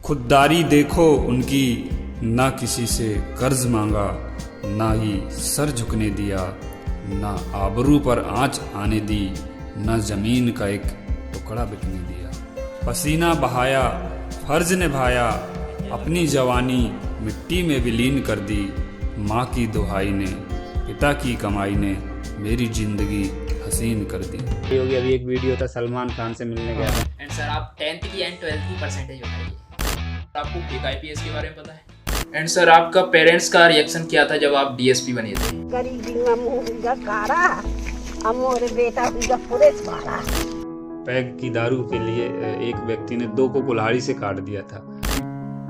खुददारी देखो उनकी, ना किसी से कर्ज मांगा, ना ही सर झुकने दिया, ना आबरू पर आँच आने दी, ना जमीन का एक टुकड़ा बिकने दिया। पसीना बहाया, फर्ज निभाया, अपनी जवानी मिट्टी में विलीन कर दी। माँ की दुहाई ने, पिता की कमाई ने मेरी जिंदगी हसीन कर दी। होगी अभी एक वीडियो था, सलमान खान से मिलने गया था। एंड सर आप 10th की एंड 12th की परसेंटेज बताइए। आपको एक IPS के बारे में पता है? एंड सर आपका पेरेंट्स का रिएक्शन क्या था जब आप DSP बने थे? गरीबी में मुँह कारा, हमारे बेटा पुलिस वाला। पैग की दारू के लिए एक व्यक्ति ने 2 को कुल्हाड़ी से काट दिया था।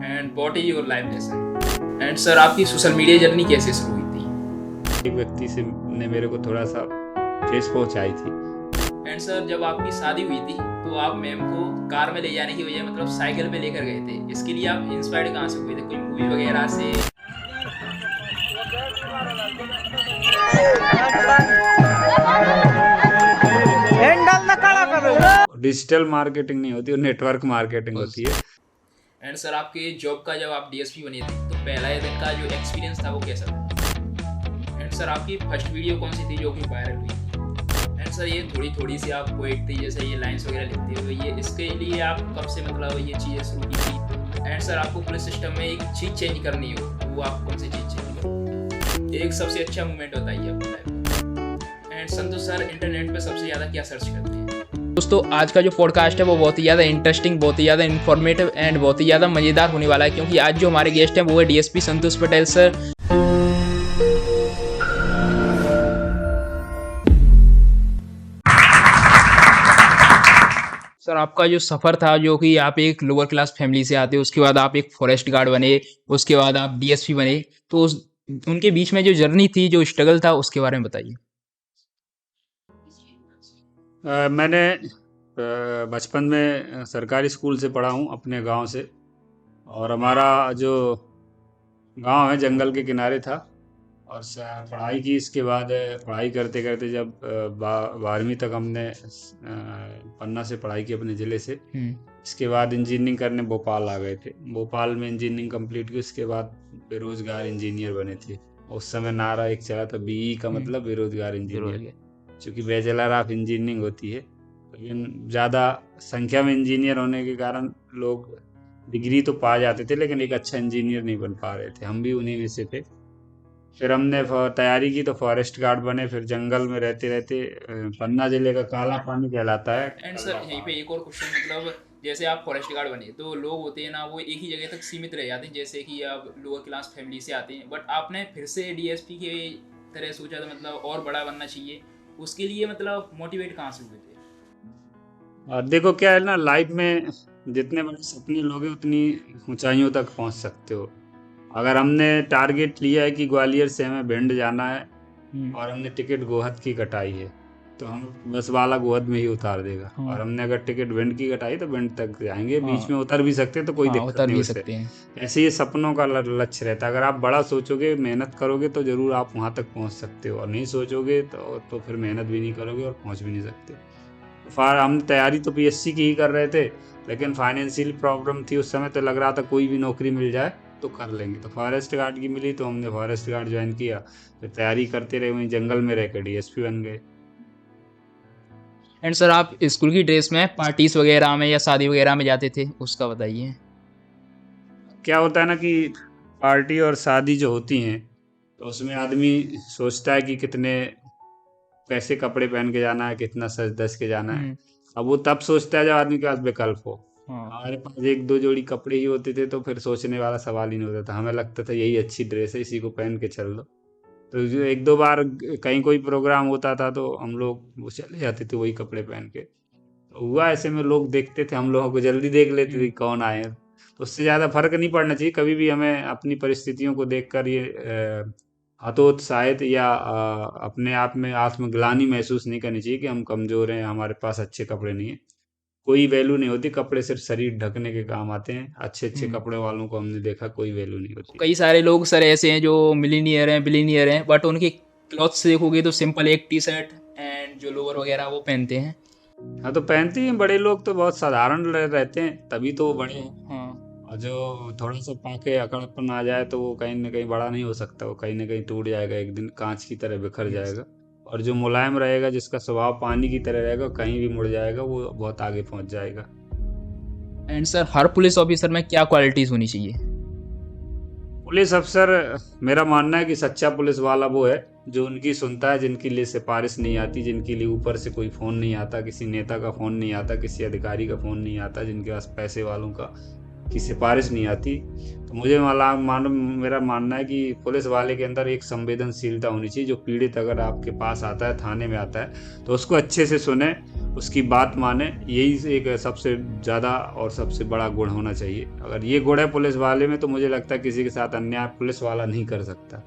And what is your life lesson? And sir आपकी सोशल मीडिया जर्नी कैसे शुरू हुई थी? एक व्यक्ति से ने मेरे को थोड़ा सा ठेस पहुंचाई थी। एंड सर जब आपकी शादी हुई थी तो आप मैम को कार में ले जाने की बजाय मतलब साइकिल पे लेकर गए थे। इसके लिए आप इंस्पायर्ड कहाँ से हुए थे? कोई मूवी वगैरह से? डिजिटल मार्केटिंग नहीं होती, नेटवर्क मार्केटिंग होती है। एंड सर आपके जॉब का जब आप DSP बने थे तो पहला दिन का जो एक्सपीरियंस था वो कैसा था? एंड सर आपकी फर्स्ट वीडियो कौन सी थी जो कि वायरल हुई? एंड सर ये थोड़ी सी आप पोएट थी, जैसे ये लाइंस वगैरह लिखते हो, ये इसके लिए आप कब से मतलब ये चीज़ें शुरू की थी? एंड सर आपको पुलिस सिस्टम में एक चीज़ चेंज करनी हो वो आप कौन सी चीज़ चेंज करो? एक सबसे अच्छा मोमेंट बताइए अपनी लाइफ में। एंड संतोष सर इंटरनेट पे सबसे ज़्यादा क्या सर्च करते हैं? दोस्तों आज का जो पॉडकास्ट है वो बहुत ही ज़्यादा इंटरेस्टिंग, बहुत ही ज़्यादा इन्फॉर्मेटिव एंड बहुत ही ज़्यादा मज़ेदार होने वाला है, क्योंकि आज जो हमारे गेस्ट हैं वो है DSP संतोष पटेल सर। सर आपका जो सफ़र था, जो कि आप एक लोअर क्लास फैमिली से आते हो, उसके बाद आप एक फॉरेस्ट गार्ड बने, उसके बाद आप DSP बने, तो उनके बीच में जो जर्नी थी, जो स्ट्रगल था, उसके बारे में बताइए। मैंने बचपन में सरकारी स्कूल से पढ़ा हूँ अपने गांव से, और हमारा जो गांव है जंगल के किनारे था। और पढ़ाई की, इसके बाद पढ़ाई करते करते जब 12वीं तक हमने पन्ना से पढ़ाई की अपने ज़िले से। इसके बाद इंजीनियरिंग करने भोपाल आ गए थे। भोपाल में इंजीनियरिंग कंप्लीट की, उसके बाद बेरोजगार इंजीनियर बने थे। उस समय नारा एक चला था, BE का मतलब बेरोजगार इंजीनियर, चूँकि बैचलर ऑफ इंजीनियरिंग होती है, लेकिन ज़्यादा संख्या में इंजीनियर होने के कारण लोग डिग्री तो पा जाते थे लेकिन एक अच्छा इंजीनियर नहीं बन पा रहे थे। हम भी उन्हीं में से थे। फिर हमने तैयारी की तो फॉरेस्ट गार्ड बने। फिर जंगल में रहते रहते, पन्ना जिले का काला पानी कहलाता है। एंड सर यहीं पे एक और क्वेश्चन, मतलब जैसे आप फॉरेस्ट गार्ड बने तो लोग होते हैं ना, वो एक ही जगह तक सीमित रह जाते हैं, जैसे कि आप लोअर क्लास फैमिली से आते हैं, बट आपने फिर से DSP के तरह सोचा था, मतलब और बड़ा बनना चाहिए, उसके लिए मतलब मोटिवेट कहाँ से हुए थे? देखो क्या है ना, लाइफ में जितने बड़े सपने लोगे उतनी ऊंचाइयों तक पहुंच सकते हो। अगर हमने टारगेट लिया है कि ग्वालियर से हमें भिंड जाना है और हमने टिकट गोहद की कटाई है, तो हम बस वाला गोहद में ही उतार देगा। और हमने अगर टिकट भिंड की कटाई तो भिंड तक जाएंगे, बीच में उतर भी सकते हैं तो कोई दिक्कत नहीं उससे। ऐसे ये सपनों का लक्ष्य रहता है। अगर आप बड़ा सोचोगे, मेहनत करोगे तो जरूर आप वहां तक पहुंच सकते हो, और नहीं सोचोगे तो फिर मेहनत भी नहीं करोगे और पहुंच भी नहीं सकते। हम तैयारी तो PSC की ही कर रहे थे, लेकिन फाइनेंशियल प्रॉब्लम थी उस समय, तो लग रहा था कोई भी नौकरी मिल जाए तो कर लेंगे। तो फॉरेस्ट गार्ड की मिली तो हमने फॉरेस्ट गार्ड ज्वाइन किया। फिर तैयारी करते रहे, वहीं जंगल में रहकर DSP बन गए। एंड सर आप स्कूल की ड्रेस में पार्टीज वगैरह में या शादी वगैरह में जाते थे, उसका बताइए। क्या होता है ना कि पार्टी और शादी जो होती हैं तो उसमें आदमी सोचता है कि कितने कैसे कपड़े पहन के जाना है, कितना सज धज के जाना है। अब वो तब सोचता है जब आदमी के पास विकल्प हो। हमारे पास 1-2 जोड़ी कपड़े ही होते थे तो फिर सोचने वाला सवाल ही नहीं होता था। हमें लगता था यही अच्छी ड्रेस है, इसी को पहन के चल लो। तो जो 1-2 बार कहीं कोई प्रोग्राम होता था तो हम लोग वो चले जाते थे वही कपड़े पहन के। तो हुआ ऐसे में, लोग देखते थे हम लोगों को, जल्दी देख लेते थे कौन आए हैं। तो उससे ज़्यादा फर्क नहीं पड़ना चाहिए। कभी भी हमें अपनी परिस्थितियों को देखकर ये हतोत्साहित या अपने आप में आत्मग्लानि महसूस नहीं करनी चाहिए कि हम कमजोर हैं, हमारे पास अच्छे कपड़े नहीं है। कोई वैल्यू नहीं होती। कपड़े सिर्फ शरीर ढकने के काम आते हैं। अच्छे कपड़े वालों को हमने देखा, कोई वैल्यू नहीं होती। कई सारे लोग सर ऐसे हैं जो मिलीनियर हैं, बिलीनियर हैं, बट उनके क्लॉथ्स देखोगे तो सिंपल एक टी-शर्ट एंड जो लोअर वगैरह वो पहनते हैं। हाँ, तो पहनते हैं। बड़े लोग तो बहुत साधारण रहते हैं, तभी तो वो बड़े हैं। और जो थोड़ा सा पाके अकड़पन आ जाए तो वो कहीं ना कहीं बड़ा नहीं हो सकता, वो कहीं ना कहीं टूट जाएगा, एक दिन कांच की तरह बिखर यस। जाएगा। और जो मुलायम रहेगा, जिसका स्वभाव पानी की तरह रहेगा, कहीं भी मुड़ जाएगा, वो बहुत आगे पहुंच जाएगा। And sir her police officer में क्या क्वालिटीज होनी चाहिए? पुलिस अफसर, मेरा मानना है कि सच्चा पुलिस वाला वो है जो उनकी सुनता है, जिनके लिए सिफारिश नहीं आती, जिनके लिए ऊपर से कोई फोन नहीं आता, किसी नेता का फोन नहीं आता, किसी अधिकारी का फोन नहीं आता, जिनके पास पैसे वालों का की सिफारिश नहीं आती। तो मुझे मेरा मानना है कि पुलिस वाले के अंदर एक संवेदनशीलता होनी चाहिए। जो पीड़ित अगर आपके पास आता है, थाने में आता है, तो उसको अच्छे से सुने, उसकी बात माने। यही एक सबसे ज़्यादा और सबसे बड़ा गुण होना चाहिए। अगर ये गुण है पुलिस वाले में, तो मुझे लगता है किसी के साथ अन्याय पुलिस वाला नहीं कर सकता।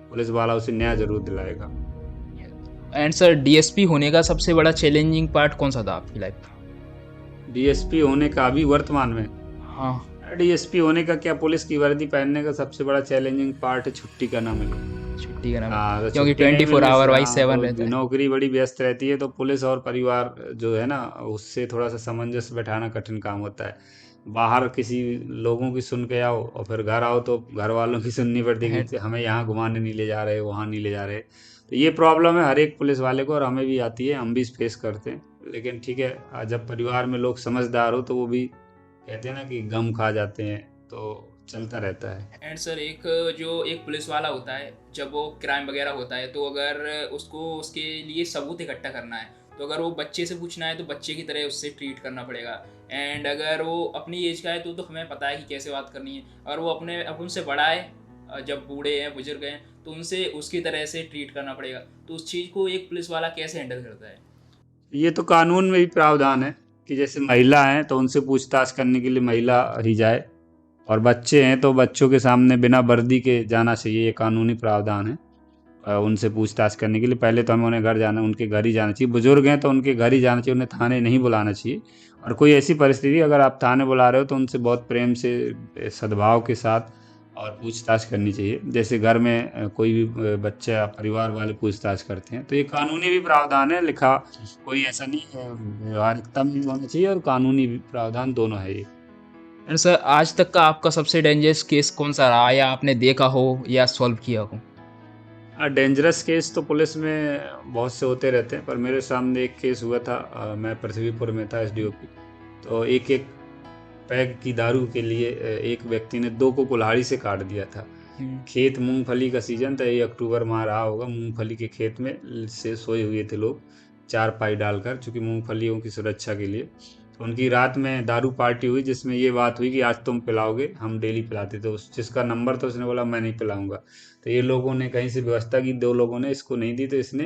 पुलिस वाला उसे न्याय जरूर दिलाएगा। एंड सर डीएसपी होने का सबसे बड़ा चैलेंजिंग पार्ट कौन सा था आपकी लाइफ का? डीएसपी होने का अभी वर्तमान में, हाँ। डीएसपी होने का क्या, पुलिस की वर्दी पहनने का सबसे बड़ा चैलेंजिंग पार्ट है छुट्टी का ना मिले। छुट्टी का नाम? हाँ, अगर क्योंकि छुट्टी नहीं 24 मिलने आवर से, वाइज हाँ, 7 रहता तो है। नौकरी बड़ी व्यस्त रहती है, तो पुलिस और परिवार जो है ना, उससे थोड़ा सा सामंजस्य बैठाना कठिन काम होता है। बाहर किसी लोगों की सुन के आओ और फिर घर आओ तो घर वालों की सुननी पड़ती है है। कि हमें यहाँ घुमाने नहीं ले जा रहे, वहाँ नहीं ले जा रहे। तो ये प्रॉब्लम है हर एक पुलिस वाले को, और हमें भी आती है, हम भी फेस करते हैं। लेकिन ठीक है, जब परिवार में लोग समझदार हो तो वो भी कहते हैं ना कि गम खा जाते हैं, तो चलता रहता है। एंड सर एक जो एक पुलिस वाला होता है, जब वो क्राइम वगैरह होता है, तो अगर उसको उसके लिए सबूत इकट्ठा करना है, तो अगर वो बच्चे से पूछना है तो बच्चे की तरह उससे ट्रीट करना पड़ेगा। एंड अगर वो अपनी एज का है तो हमें पता है कि कैसे बात करनी है। अगर वो अब उनसे बड़ा है, जब बूढ़े हैं, बुजुर्ग हैं, तो उनसे उसकी तरह से ट्रीट करना पड़ेगा। तो उस चीज़ को एक पुलिस वाला कैसे हैंडल करता है? ये तो कानून में भी प्रावधान है कि जैसे महिला हैं तो उनसे पूछताछ करने के लिए महिला ही जाए, और बच्चे हैं तो बच्चों के सामने बिना वर्दी के जाना चाहिए, ये कानूनी प्रावधान है। उनसे पूछताछ करने के लिए पहले तो हमें उनके घर ही जाना चाहिए। बुजुर्ग हैं तो उनके घर ही जाना चाहिए, उन्हें थाने नहीं बुलाना चाहिए। और कोई ऐसी परिस्थिति अगर आप थाने बुला रहे हो तो उनसे बहुत प्रेम से, सद्भाव के साथ और पूछताछ करनी चाहिए, जैसे घर में कोई भी बच्चा, परिवार वाले पूछताछ करते हैं। तो ये कानूनी भी प्रावधान है लिखा, कोई ऐसा नहीं है, व्यवहारिकता में भी होना चाहिए और कानूनी भी प्रावधान, दोनों है ये। एंड सर आज तक का आपका सबसे डेंजरस केस कौन सा रहा, या आपने देखा हो या सॉल्व किया हो? डेंजरस केस तो पुलिस में बहुत से होते रहते हैं, पर मेरे सामने एक केस हुआ था। मैं पृथ्वीपुर में था एसडीओपी। तो एक एक पैग की दारू के लिए एक व्यक्ति ने दो को कुल्हाड़ी से काट दिया था। खेत मूंगफली का सीजन था, ये अक्टूबर माह रहा होगा। मूंगफली के खेत में से सोए हुए थे लोग, चारपाई डालकर, चूंकि मूंगफलियों की सुरक्षा के लिए। तो उनकी रात में दारू पार्टी हुई, जिसमें ये बात हुई कि आज तुम पिलाओगे, हम डेली पिलाते थे। उस जिसका नंबर था उसने बोला मैं नहीं पिलाऊंगा। तो ये लोगों ने कहीं से व्यवस्था की, दो लोगों ने इसको नहीं दी, तो इसने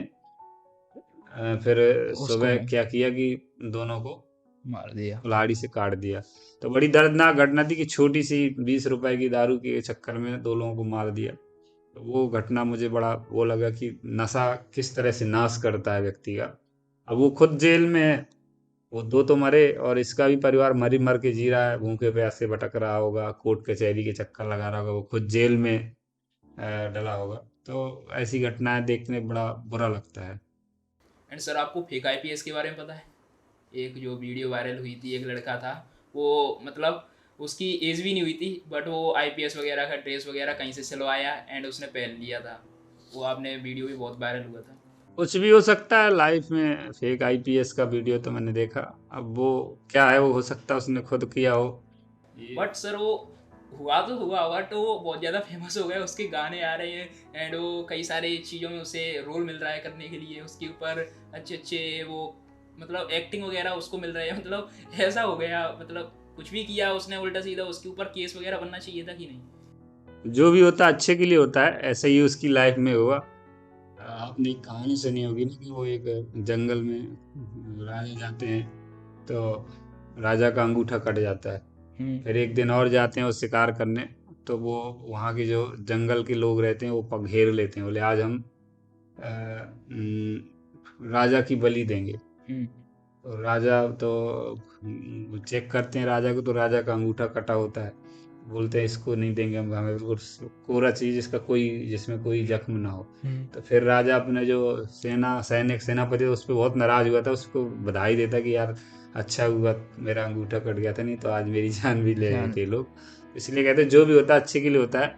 फिर उसको सुबह क्या किया कि दोनों को मार दिया। कुल्हाड़ी से काट दिया। तो बड़ी दर्दनाक घटना थी कि छोटी सी 20 रुपए की दारू के चक्कर में दो लोगों को मार दिया। तो वो घटना मुझे बड़ा वो लगा कि नशा किस तरह से नाश करता है व्यक्ति का। अब वो खुद जेल में है, वो दो तो मरे, और इसका भी परिवार मरी मर के जी रहा है, भूखे प्यासे भटक रहा होगा, कोर्ट कचहरी के चक्कर लगा रहा होगा, वो खुद जेल में डला होगा। तो ऐसी घटनाएं देखने बड़ा बुरा लगता है। एंड सर आपको फेक आईपीएस के बारे में पता है? एक जो वीडियो वायरल हुई थी, एक लड़का था, वो मतलब उसकी एज भी नहीं हुई थी, बट वो आईपीएस वगैरह का ड्रेस वगैरह कहीं से सिलवाया एंड उसने पहन लिया था। वो आपने वीडियो भी बहुत वायरल हुआ था। कुछ भी हो सकता है लाइफ में। फेक आईपीएस का वीडियो तो मैंने देखा, अब वो क्या है, वो हो सकता है उसने खुद किया हो। बट सर वो हुआ तो हुआ, बट वो बहुत ज़्यादा फेमस हो गया, उसके गाने आ रहे हैं एंड वो कई सारी चीज़ों में उसे रोल मिल रहा है करने के लिए, उसके ऊपर अच्छे अच्छे वो मतलब एक्टिंग वगैरह उसको मिल रही है। मतलब ऐसा हो गया, मतलब कुछ भी किया उसने उल्टा सीधा, उसके ऊपर केस वगैरह बनना चाहिए था कि नहीं? जो भी होता है अच्छे के लिए होता है, ऐसे ही उसकी लाइफ में हुआ। आपने एक कहानी सुनी होगी ना कि वो एक जंगल में राजा जाते हैं, तो राजा का अंगूठा कट जाता है। फिर एक दिन और जाते हैं वो शिकार करने, तो वो वहाँ के जो जंगल के लोग रहते हैं वो घेर लेते हैं, बोले आज हम राजा की बलि देंगे। तो राजा तो चेक करते हैं राजा को, तो राजा का अंगूठा कटा होता है। बोलते हैं इसको नहीं देंगे हम, हमें बिल्कुल कोरा चीज जिसमें कोई जख्म ना हो। तो फिर राजा अपने जो सेनापति था उस पर बहुत नाराज हुआ था, उसको बधाई देता कि यार अच्छा हुआ मेरा अंगूठा कट गया था, नहीं तो आज मेरी जान भी ले रहे थे लोग। इसलिए कहते हैं जो भी होता है अच्छे के लिए होता है।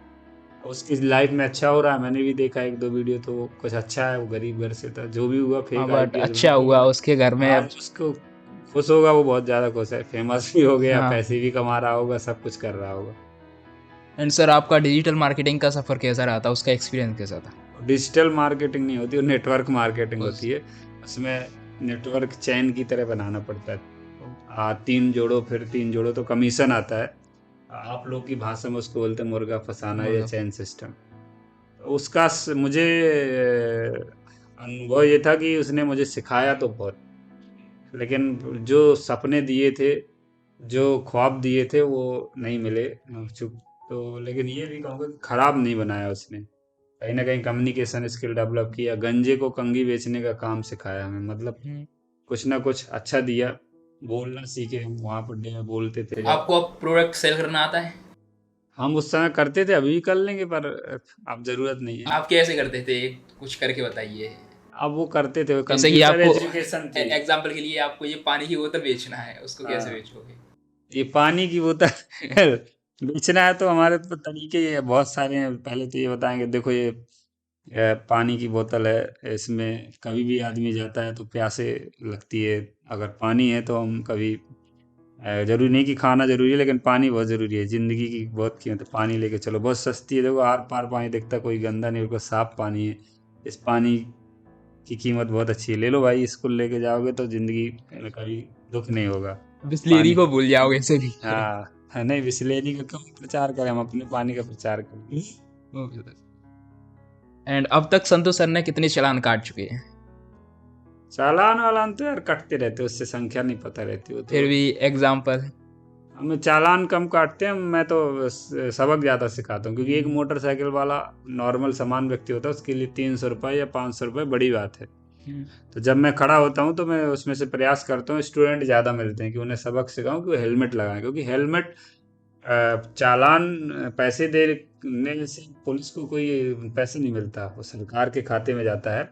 उसकी लाइफ में अच्छा हो रहा है, मैंने भी देखा 1-2 वीडियो, तो वो कुछ अच्छा है, वो गरीब घर से था, जो भी हुआ हाँ, फेक बट आईपीएस अच्छा बन के, हुआ उसके घर में। आज उसको खुश होगा, वो बहुत ज्यादा खुश है, फेमस भी हो गया, हाँ। पैसे भी कमा रहा होगा, सब कुछ कर रहा होगा। एंड सर आपका डिजिटल मार्केटिंग का सफ़र कैसा रहा था, उसका एक्सपीरियंस कैसा था? डिजिटल मार्केटिंग नहीं होती, वो नेटवर्क मार्केटिंग उस होती है। उसमें नेटवर्क चैन की तरह बनाना पड़ता है। 3 जोड़ो, फिर 3 जोड़ो तो कमीशन आता है। आप लोग की भाषा में उसको बोलते हैं मुर्गा फंसाना या मुर्गा। चैन सिस्टम। उसका मुझे अनुभव ये था कि उसने मुझे सिखाया तो बहुत, लेकिन जो सपने दिए थे, जो ख्वाब दिए थे, वो नहीं मिले। चुप तो, लेकिन ये भी कहूँगा कि खराब नहीं बनाया उसने। कहीं ना कहीं कम्युनिकेशन स्किल डेवलप किया, गंजे को कंघी बेचने का काम सिखाया हमें, मतलब हम्म। कुछ ना कुछ अच्छा दिया। बोलना सीखे हम, वहां पर बोलते थे जब। आपको अब प्रोडक्ट सेल करना आता है? हम उस समय करते थे, अभी भी कर लेंगे, पर अब जरूरत नहीं है। आप कैसे करते थे, कुछ करके बताइए। अब वो करते थे, जैसे कि कंप्यूटर आपको एजुकेशन थी। एग्जाम्पल के लिए आपको ये पानी की बोतल बेचना है, उसको कैसे हाँ, बेचोगे? ये पानी की बोतल बेचना है तो हमारे तो तरीके ये बहुत सारे हैं। पहले तो ये बताएंगे, देखो ये पानी की बोतल है, इसमें कभी भी आदमी जाता है तो प्यासे लगती है। अगर पानी है तो हम कभी जरूरी नहीं कि खाना जरूरी है, लेकिन पानी बहुत जरूरी है, जिंदगी की बहुत कीमत है। पानी लेके चलो, बहुत सस्ती है, देखो आर पार पानी दिखता, कोई गंदा नहीं, बिल्कुल साफ पानी है। इस पानी की कीमत बहुत अच्छी है, ले लो भाई, इसको लेके जाओगे तो जिंदगी में कभी दुख नहीं होगा। बिस्लेरी पानी, को भूल जाओगे इसे भी। हाँ, है नहीं, बिस्लेरी का कम प्रचार करें, हम अपने पानी का प्रचार करें। एंड अब तक संतोष सर ने कितने चालान काट चुके हैं? चालान वालान तो यार कटते रहते, उससे संख्या नहीं पता रहती, वो फिर तो। भी एग्जाम्पल। हमें चालान कम काटते हैं, मैं तो सबक ज़्यादा सिखाता हूँ, क्योंकि एक मोटरसाइकिल वाला नॉर्मल सामान्य व्यक्ति होता है, उसके लिए 300 रुपये या 500 रुपये बड़ी बात है। तो जब मैं खड़ा होता हूँ तो मैं उसमें से प्रयास करता हूँ, स्टूडेंट ज़्यादा मिलते हैं कि उन्हें सबक सिखाऊं कि वो हेलमेट लगाएं, क्योंकि हेलमेट चालान पैसे देने से पुलिस को कोई पैसे नहीं मिलता, वो सरकार के खाते में जाता है।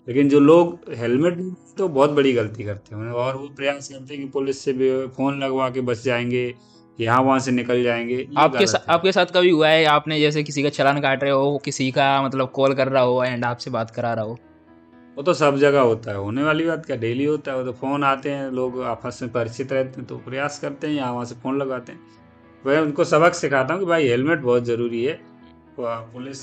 लेकिन जो लोग हेलमेट तो बहुत बड़ी गलती करते हैं, और वो प्रयास करते हैं कि पुलिस से भी फोन लगवा के बच जाएंगे, यहाँ वहां से निकल जाएंगे, ये गलत है। आपके साथ कभी हुआ है आपने जैसे किसी का चालान काट रहे हो, किसी का मतलब कॉल कर रहा हो एंड आपसे बात करा रहा हो? वो तो सब जगह होता है, होने वाली बात क्या, डेली होता है। वो तो फोन आते हैं, लोग आपस में परिचित रहते हैं तो प्रयास करते हैं, यहाँ वहां से फोन लगाते हैं। वह उनको सबक सिखाता हूँ कि भाई हेलमेट बहुत जरूरी है, पुलिस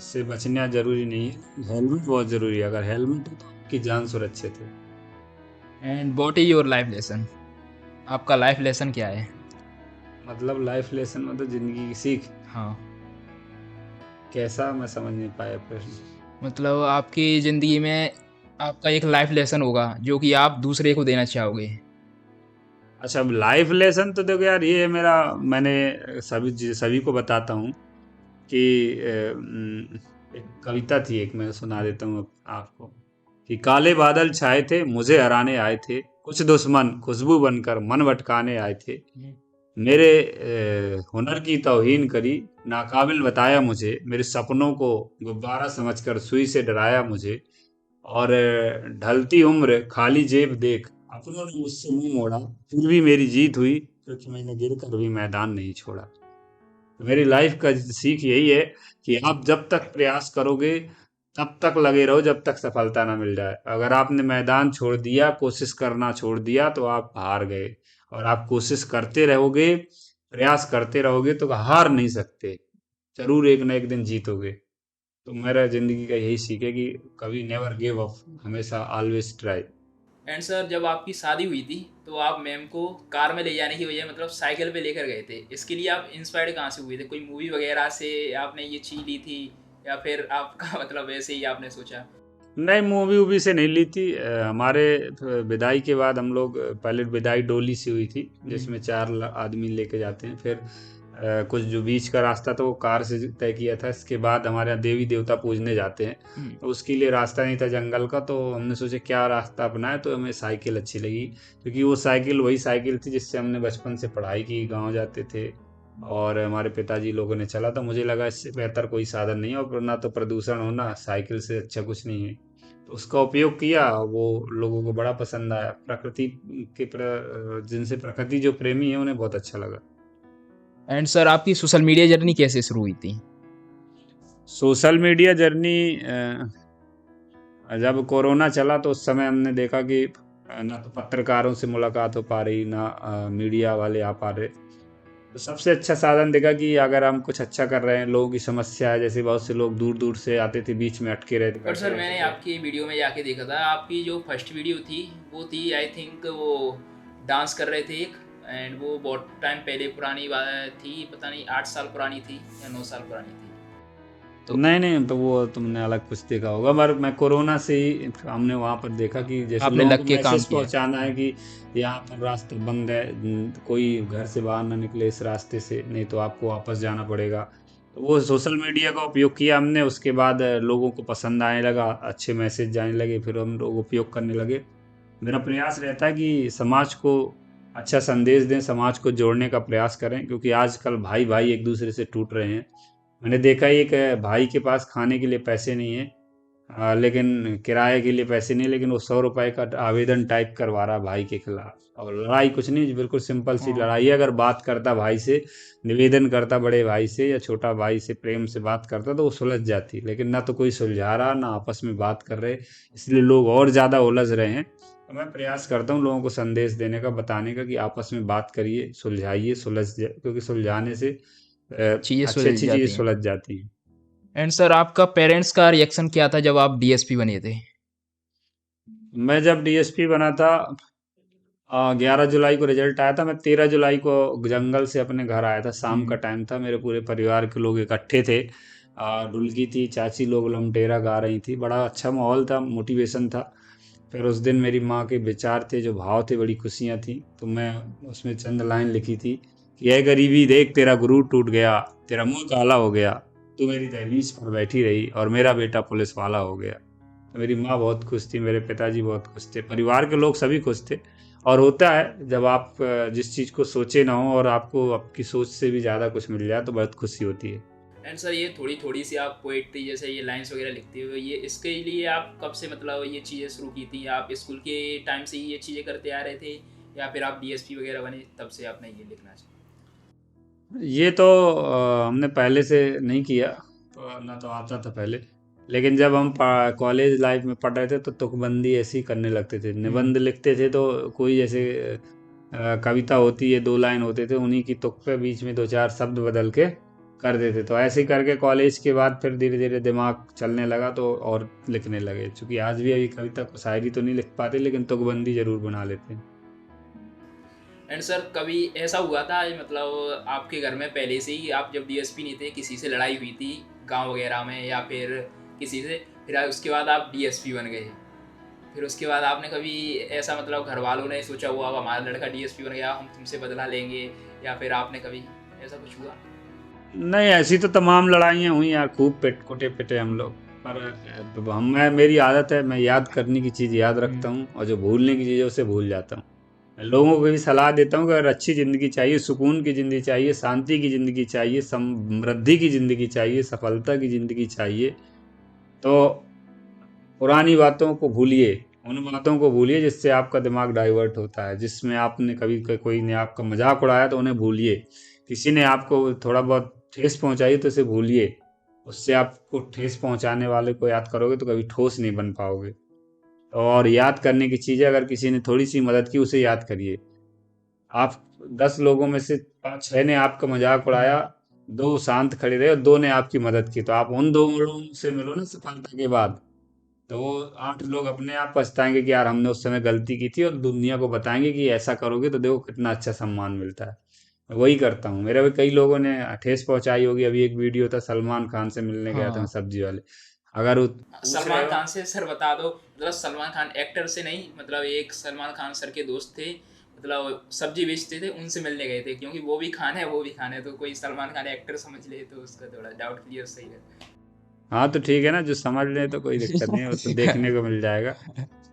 से बचना जरूरी नहीं है, हेलमेट बहुत जरूरी है, अगर हेलमेट है तो आपकी जान सुरक्षित है। And what is your life lesson? आपका लाइफ लेसन क्या है? मतलब लाइफ लेसन मतलब जिंदगी की सीख? हाँ, कैसा, मैं समझ नहीं पाया प्रश्न। मतलब आपकी ज़िंदगी में आपका एक लाइफ लेसन होगा जो कि आप दूसरे को देना चाहोगे। अच्छा, अब लाइफ लेसन तो देखो यार, ये मेरा, मैंने सभी को बताता हूँ कि एक कविता थी, एक मैं सुना देता हूँ आपको, कि काले बादल छाए थे, मुझे हराने आए थे, कुछ दुश्मन खुशबू बनकर मन भटकाने आए थे, मेरे हुनर की तौहीन करी, नाकाबिल बताया मुझे, मेरे सपनों को गुब्बारा समझकर सुई से डराया मुझे, और ढलती उम्र खाली जेब देख अपनों ने मुझसे मुंह मोड़ा, फिर भी मेरी जीत हुई, क्योंकि मैंने गिर कर भी मैदान नहीं छोड़ा। तो मेरी लाइफ का सीख यही है कि आप जब तक प्रयास करोगे, तब तक लगे रहो, जब तक सफलता ना मिल जाए। अगर आपने मैदान छोड़ दिया, कोशिश करना छोड़ दिया, तो आप हार गए। और आप कोशिश करते रहोगे, प्रयास करते रहोगे, तो हार नहीं सकते, जरूर एक ना एक दिन जीतोगे। तो मेरा जिंदगी का यही सीख है कि कभी नेवर गिव अप, हमेशा ऑलवेज ट्राई। एंड सर, जब आपकी शादी हुई थी तो आप मैम को कार में ले जाने की बजाय मतलब साइकिल पे लेकर गए थे, इसके लिए आप इंस्पायर्ड कहाँ से हुए थे? कोई मूवी वगैरह से आपने ये चीज़ ली थी, या फिर आपका मतलब ऐसे ही आपने सोचा? नहीं, मूवी वूवी से नहीं ली थी। हमारे विदाई के बाद हम लोग, पहले विदाई डोली से हुई थी, जिसमें 4 आदमी लेके जाते हैं, फिर कुछ जो बीच का रास्ता था वो कार से तय किया था। इसके बाद हमारे यहाँ देवी देवता पूजने जाते हैं, तो उसके लिए रास्ता नहीं था जंगल का, तो हमने सोचा क्या रास्ता अपनाए, तो हमें साइकिल अच्छी लगी, क्योंकि वो साइकिल वही साइकिल थी जिससे हमने बचपन से पढ़ाई की, गाँव जाते थे, और हमारे पिताजी लोगों ने चला, तो मुझे लगा इससे बेहतर कोई साधन नहीं है, और ना तो प्रदूषण होना, साइकिल से अच्छा कुछ नहीं है। तो उसका उपयोग किया, वो लोगों को बड़ा पसंद आया, जिनसे प्रकृति जो प्रेमी है उन्हें बहुत अच्छा लगा। एंड सर आपकी सोशल मीडिया जर्नी कैसे शुरू हुई थी? सोशल मीडिया जर्नी जब कोरोना चला तो उस समय हमने देखा कि ना तो पत्रकारों से मुलाकात हो पा रही, ना मीडिया वाले आ पा रहे। तो सबसे अच्छा साधन देखा कि अगर हम कुछ अच्छा कर रहे हैं, लोगों की समस्या है, जैसे बहुत से लोग दूर दूर से आते थे, बीच में अटके रहते पर सर मैंने आपकी वीडियो में जाके देखा था, आपकी जो फर्स्ट वीडियो थी वो थी आई थिंक वो डांस कर रहे थे एक, एंड वो बहुत टाइम पहले पुरानी बात थी, पता नहीं 8 साल पुरानी थी या 9 साल पुरानी थी। तो नहीं, तो वो तुमने अलग कुछ देखा होगा, पर मैं कोरोना से ही हमने वहाँ पर देखा कि जैसे आपने लोगों लग को के काम मैसेज किया। पहुँचाना है कि यहाँ पर रास्ता बंद है, कोई घर से बाहर ना निकले इस रास्ते से, नहीं तो आपको वापस जाना पड़ेगा। तो वो सोशल मीडिया का उपयोग किया हमने, उसके बाद लोगों को पसंद आने लगा, अच्छे मैसेज जाने लगे, फिर हम लोग उपयोग करने लगे। मेरा प्रयास रहता है कि समाज को अच्छा संदेश दें, समाज को जोड़ने का प्रयास करें, क्योंकि आजकल भाई भाई एक दूसरे से टूट रहे हैं। मैंने देखा एक भाई के पास खाने के लिए पैसे नहीं है, लेकिन किराए के लिए पैसे नहीं, लेकिन वो 100 रुपए का आवेदन टाइप करवा रहा भाई के खिलाफ। और लड़ाई कुछ नहीं, बिल्कुल सिंपल सी हाँ। लड़ाई है। अगर बात करता भाई से, निवेदन करता बड़े भाई से या छोटा भाई से, प्रेम से बात करता तो वो सुलझ जाती, लेकिन ना तो कोई सुलझा रहा, ना आपस में बात कर रहे, इसलिए लोग और ज्यादा उलझ रहे हैं। तो मैं प्रयास करता हूँ लोगों को संदेश देने का, बताने का कि आपस में बात करिए, सुलझाइए, क्योंकि सुलझाने से चीजें अच्छी सुलझ अच्छी चीजें जाती हैं। सुलझ जाती हैं। एंड सर आपका पेरेंट्स का रिएक्शन क्या था जब आप डीएसपी बने थे? मैं जब डीएसपी बना था, 11 जुलाई को रिजल्ट आया था, मैं 13 जुलाई को जंगल से अपने घर आया था, शाम का टाइम था, मेरे पूरे परिवार के लोग इकट्ठे थे, ढुलकी थी, चाची लोग लमटेरा गा रही थी, बड़ा अच्छा माहौल था, मोटिवेशन था। फिर उस दिन मेरी माँ के विचार थे, जो भाव थे, बड़ी खुशियाँ थी, तो मैं उसमें चंद लाइन लिखी थी कि "ऐ गरीबी देख तेरा गुरूर टूट गया, तेरा मुंह काला हो गया, तू मेरी दहलीज पर बैठी रही और मेरा बेटा पुलिस वाला हो गया"। तो मेरी माँ बहुत खुश थी, मेरे पिताजी बहुत खुश थे, परिवार के लोग सभी खुश थे। और होता है जब आप जिस चीज़ को सोचे ना हो और आपको आपकी सोच से भी ज़्यादा कुछ मिल जाए तो बहुत खुशी होती है। एंड सर ये थोड़ी थोड़ी सी आप पोएट्री जैसे ये लाइंस वगैरह लिखते हो, ये इसके लिए आप कब से मतलब ये चीज़ें शुरू की थी? आप स्कूल के टाइम से ही ये चीज़ें करते आ रहे थे या फिर आप डीएसपी वगैरह बने तब से आपने ये लिखना चाहिए? ये तो हमने पहले से नहीं किया, तो ना तो आता था पहले, लेकिन जब हम कॉलेज लाइफ में पढ़ रहे थे तो तुकबंदी ऐसी करने लगते थे, निबंध लिखते थे, तो कोई जैसे कविता होती है, 2 लाइन होते थे, उन्हीं की तुक पे बीच में 2 4 शब्द बदल के कर देते, तो ऐसे ही करके कॉलेज के बाद फिर धीरे धीरे दिमाग चलने लगा तो और लिखने लगे। चूंकि आज भी अभी कविता को शायरी तो नहीं लिख पाते, लेकिन तुकबंदी जरूर बना लेते हैं। एंड सर कभी ऐसा हुआ था मतलब आपके घर में पहले से ही आप जब डीएसपी नहीं थे, किसी से लड़ाई हुई थी गांव वगैरह में या फिर किसी से, फिर उसके बाद आप डीएसपी बन गए, फिर उसके बाद आपने कभी ऐसा मतलब घर वालों ने सोचा हुआ अब हमारा लड़का डीएसपी बन गया, हम तुमसे बदला लेंगे, या फिर आपने कभी ऐसा कुछ हुआ? नहीं, ऐसी तो तमाम लड़ाइयाँ हुई यार, खूब कुटे पिटे हम लोग, पर मेरी आदत है, मैं याद करने की चीज़ याद रखता हूँ और जो भूलने की चीज़ है उसे भूल जाता हूँ। लोगों को भी सलाह देता हूँ कि अगर अच्छी ज़िंदगी चाहिए, सुकून की ज़िंदगी चाहिए, शांति की ज़िंदगी चाहिए, समृद्धि की ज़िंदगी चाहिए, सफलता की ज़िंदगी चाहिए, तो पुरानी बातों को भूलिए, उन बातों को भूलिए जिससे आपका दिमाग डाइवर्ट होता है, जिसमें आपने कभी कोई ने आपका मजाक उड़ाया तो उन्हें भूलिए, किसी ने आपको थोड़ा बहुत ठेस पहुंचाई तो उसे भूलिए, उससे आपको ठेस पहुंचाने वाले को याद करोगे तो कभी ठोस नहीं बन पाओगे। और याद करने की चीज़ है, अगर किसी ने थोड़ी सी मदद की उसे याद करिए। आप 10 लोगों में से 5 6 ने आपका मजाक उड़ाया, 2 शांत खड़े रहे और 2 ने आपकी मदद की, तो आप उन 2 लोगों से मिलो ना सफलता के बाद, तो वो 8 लोग अपने आप पछताएंगे कि यार हमने उस समय गलती की थी, और दुनिया को बताएंगे कि ऐसा करोगे तो देखो कितना अच्छा सम्मान मिलता है। मैं वही करता हूँ, मेरे भी कई लोगों ने ठेस पहुंचाई होगी। अभी एक वीडियो था, सलमान खान से मिलने गया था मैं, हाँ। सब्जी वाले, अगर पूछ रहे सलमान हो। खान से सर बता दो, मतलब सलमान खान एक्टर से नहीं, मतलब एक सलमान खान सर के दोस्त थे, मतलब सब्जी बेचते थे, उनसे मिलने गए थे, क्योंकि वो भी खान है वो भी खान है, तो कोई सलमान खान एक्टर समझ ले तो उसका थोड़ा डाउट क्लियर सही है। हाँ तो ठीक है ना, जो समझ ले तो कोई दिक्कत नहीं है, वो तो देखने को मिल जाएगा।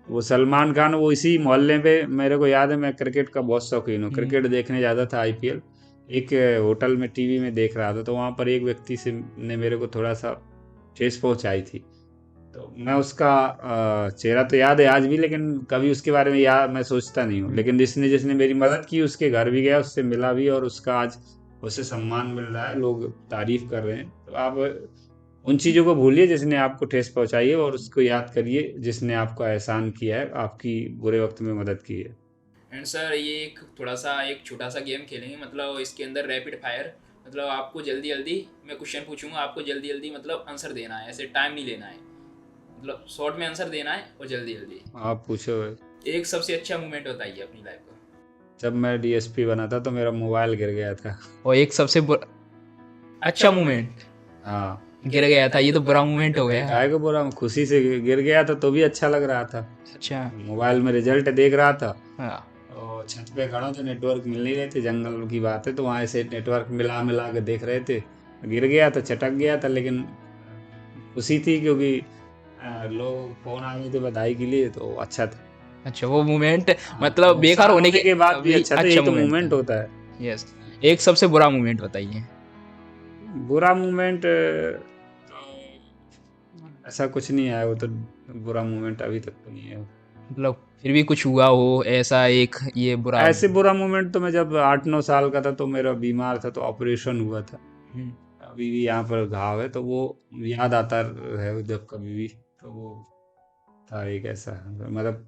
वो सलमान खान, वो इसी मोहल्ले पे, मेरे को याद है मैं क्रिकेट का बहुत शौकीन हूँ, क्रिकेट देखने जाता था आईपीएल, एक होटल में टीवी में देख रहा था, तो वहाँ पर एक व्यक्ति से ने मेरे को थोड़ा सा ठेस पहुंचाई थी, तो मैं उसका चेहरा तो याद है आज भी, लेकिन कभी उसके बारे में याद मैं सोचता नहीं हूँ, लेकिन जिसने जिसने मेरी मदद की उसके घर भी गया, उससे मिला भी, और उसका आज उसे सम्मान मिल रहा है, लोग तारीफ कर रहे हैं, तो आप उन चीज़ों को भूलिए जिसने आपको ठेस पहुंचाई है, और उसको याद करिए जिसने आपका एहसान किया है, आपकी बुरे वक्त में मदद की है। एंड सर ये एक थोड़ा सा एक छोटा सा गेम खेलेंगे, मतलब इसके अंदर रैपिड फायर, मतलब आपको जल्दी जल्दी मैं क्वेश्चन पूछूंगा, आपको जल्दी जल्दी मतलब आंसर देना है, ऐसे टाइम नहीं लेना है, मतलब शॉर्ट में आंसर देना है और जल्दी जल्दी। आप पूछो भाई। एक सबसे अच्छा मोमेंट बताइए अपनी लाइफ का। जब मैं डीएसपी बना था तो मेरा मोबाइल गिर गया था। और एक सबसे अच्छा मोमेंट हाँ, गिर गया था, ये तो बुरा मोमेंट हो गया। काय को बोला, खुशी से गिर गया था तो भी अच्छा लग रहा था। अच्छा। मोबाइल में रिजल्ट देख रहा था हाँ। और छत पे खड़ा था, नेटवर्क मिल नहीं रहे थे, जंगल की बात है, तो वहां से नेटवर्क मिला मिला के देख रहे थे, गिर गया था, चटक गया था, लेकिन खुशी थी क्योंकि लोग फोन आ गए थे बधाई के लिए, तो अच्छा था। अच्छा, वो मोमेंट हाँ, मतलब बेकार नुकसान होने के बाद भी अच्छा था, अच्छा यही तो मोमेंट मोमेंट था। होता है। यस। एक सबसे बुरा मोमेंट बताइए। बुरा मोमेंट ऐसा कुछ नहीं आया, वो तो बुरा मोमेंट अभी तक तो नहीं है। मतलब फिर भी कुछ हुआ हो ऐसा एक ये बुरा। ऐसे बुरा मोमेंट तो मैं जब 8-9 साल का था तो मेरा बीमार था, तो ऑपरेशन हुआ था, हम्म। अभी भी यहाँ पर घाव है, तो वो याद आता है जब कभी भी, तो वो था एक ऐसा, मतलब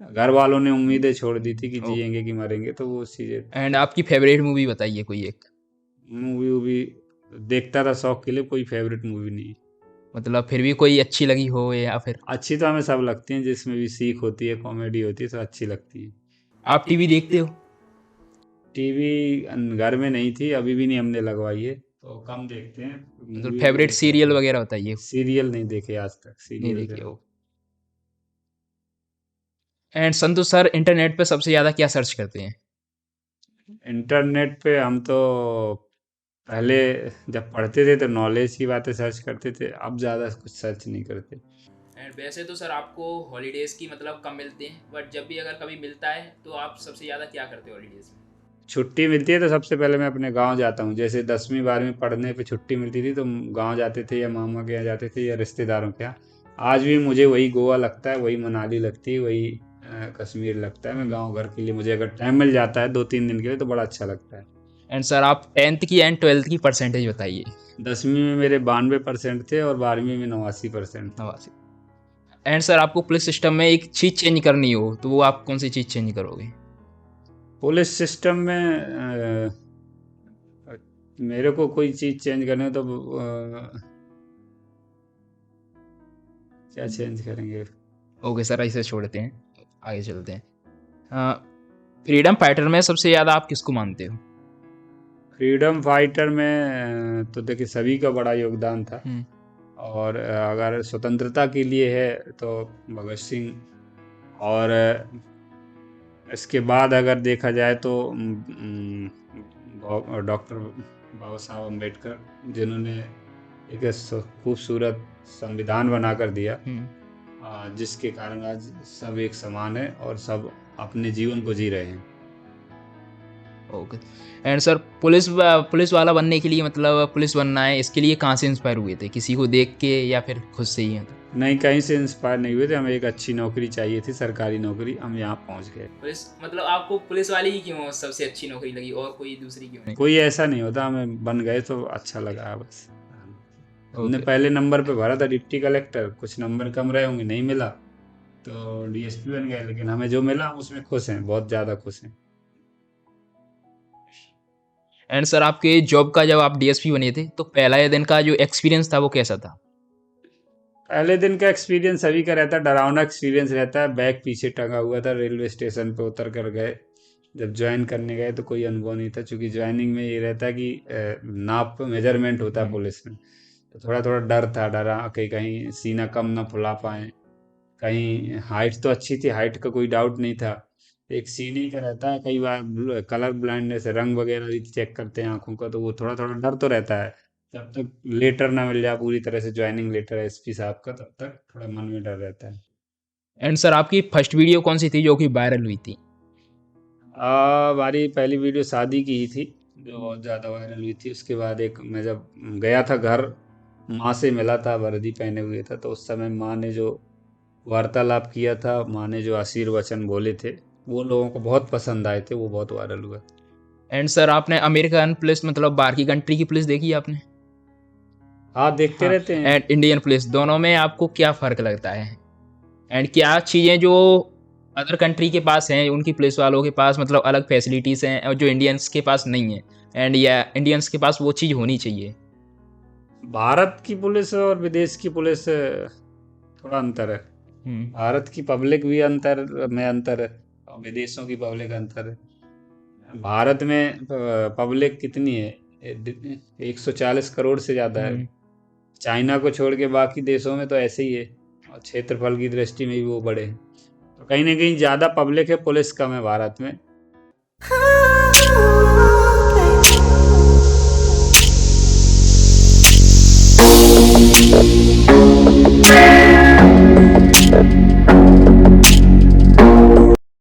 घर वालों ने उम्मीदें छोड़ दी थी कि ओ। जिएंगे कि मरेंगे, तो वो चीजें। एंड आपकी फेवरेट मूवी बताइए कोई एक। मूवी वूवी देखता था शौक के लिए, कोई फेवरेट मूवी नहीं। मतलब फिर भी कोई अच्छी लगी हो या फिर। अच्छी तो हमें सब लगती हैं, जिसमें भी सीख होती है, कॉमेडी होती है, तो अच्छी लगती है। आप टीवी देखते हो? टीवी घर में नहीं थी, अभी भी नहीं हमने लगवाई है, तो कम देखते हैं। मतलब मूवी वूवी फेवरेट देख सीरियल लेते हैं। वगैरह बताइए। सीरियल नहीं देखे आज तक, नहीं सीरियल देखी हो? एंड संतोष सर, इंटरनेट पे सबसे ज्यादा क्या सर्च करते हैं? इंटरनेट पे हम तो पहले जब पढ़ते थे तो नॉलेज की बातें सर्च करते थे, अब ज़्यादा कुछ सर्च नहीं करते। एंड वैसे तो सर आपको हॉलीडेज़ की मतलब कम मिलते हैं, बट जब भी अगर कभी मिलता है तो आप सबसे ज़्यादा क्या करते हो हॉलीडेज़ में? छुट्टी मिलती है तो सबसे पहले मैं अपने गांव जाता हूँ, जैसे 10वीं 12वीं पढ़ने पे छुट्टी मिलती थी तो गांव जाते थे, या मामा के यहाँ जाते थे, या रिश्तेदारों के यहाँ। आज भी मुझे वही गोवा लगता है, वही मनाली लगती है, वही कश्मीर लगता है। मैं गांव घर के लिए, मुझे अगर टाइम मिल जाता है 2-3 दिन के लिए, तो बड़ा अच्छा लगता है। एंड सर आप 10th की एंड 12th की परसेंटेज बताइए। 10वीं में मेरे 92% थे और 12वीं में 89% थे। नवासी। एंड सर आपको पुलिस सिस्टम में एक चीज चेंज करनी हो तो वो आप कौन सी चीज चेंज करोगे? पुलिस सिस्टम में मेरे को कोई चीज़ चेंज करनी हो तो क्या चेंज करेंगे? ओके सर, ऐसे छोड़ते हैं, आगे चलते हैं। फ्रीडम फाइटर में सबसे ज्यादा आप किसको मानते हो? फ्रीडम फाइटर में तो देखिए सभी का बड़ा योगदान था, हम्म। और अगर स्वतंत्रता के लिए है तो भगत सिंह, और इसके बाद अगर देखा जाए तो डॉक्टर बाबा साहब अम्बेडकर, जिन्होंने एक खूबसूरत संविधान बनाकर दिया, जिसके कारण आज सब एक समान है और सब अपने जीवन को जी रहे हैं। ओके। एंड सर पुलिस वाला बनने के लिए, मतलब पुलिस बनना है, इसके लिए कहाँ से इंस्पायर हुए थे? किसी को देख के या फिर खुद से ही? नहीं, कहीं से इंस्पायर नहीं हुए थे, हमें एक अच्छी नौकरी चाहिए थी, सरकारी नौकरी, हम यहाँ पहुँच गए। पुलिस मतलब आपको पुलिस वाली ही क्यों सबसे अच्छी नौकरी लगी, और कोई दूसरी क्यों नहीं? कोई ऐसा नहीं होता, हमें बन गए तो अच्छा लगा बस। हमने ओके। पहले नंबर पे भरा था डिप्टी कलेक्टर, कुछ नंबर कम रहे होंगे, नहीं मिला, तो डीएसपी बन गए, लेकिन हमें जो मिला हम उसमें खुश हैं, बहुत ज़्यादा खुश हैं। एंड सर आपके जॉब का, जब आप डीएसपी बने थे तो पहला दिन का जो एक्सपीरियंस था वो कैसा था? पहले दिन का एक्सपीरियंस सभी का रहता है, डरावना एक्सपीरियंस रहता है। बैग पीछे टंगा हुआ था, रेलवे स्टेशन पे उतर कर गए, जब ज्वाइन करने गए तो कोई अनुभव नहीं था, क्योंकि ज्वाइनिंग में ये रहता है कि नाप मेजरमेंट होता है पुलिस में, तो थोड़ा थोड़ा डर था, डरा कहीं कहीं सीना कम ना फुला पाए, कहीं हाइट तो अच्छी थी, हाइट का कोई डाउट नहीं था। एक सीने का रहता है, कई बार कलर ब्लाइंडनेस है, रंग वगैरह भी चेक करते हैं आंखों का, तो वो थोड़ा थोड़ा डर तो रहता है। जब तक लेटर ना मिल जाए पूरी तरह से, ज्वाइनिंग लेटर एसपी साहब का, तब तक थोड़ा मन में डर रहता है। एंड सर आपकी फर्स्ट वीडियो कौन सी थी जो कि वायरल हुई थी? हमारी पहली वीडियो शादी की ही थी, जो बहुत ज़्यादा वायरल हुई थी। उसके बाद एक, मैं जब गया था घर, माँ से मिला था, वर्दी पहने हुए था, तो उस समय माँ ने जो वार्तालाप किया था, माँ ने जो आशीर्वचन बोले थे, वो लोगों को बहुत पसंद आए थे, वो बहुत वायरल हुआ। एंड सर आपने अमेरिकन पुलिस मतलब बाहर की कंट्री की पुलिस देखी है आपने? हाँ, देखते रहते हैं। एंड इंडियन पुलिस, दोनों में आपको क्या फ़र्क लगता है? एंड क्या चीज़ें जो अदर कंट्री के पास हैं, उनकी पुलिस वालों के पास मतलब अलग फैसिलिटीज़ हैं और जो इंडियंस के पास नहीं है, एंड या इंडियंस के पास वो चीज़ होनी चाहिए? भारत की पुलिस और विदेश की पुलिस थोड़ा अंतर है। भारत की पब्लिक भी अंतर है और विदेशों की पब्लिक अंतर है। भारत में पब्लिक कितनी है? 140 करोड़ से ज़्यादा है। चाइना को छोड़ के बाकी देशों में तो ऐसे ही है, और क्षेत्रफल की दृष्टि में भी वो बड़े हैं। तो कहीं ना कहीं ज़्यादा पब्लिक है, पुलिस कम है भारत में।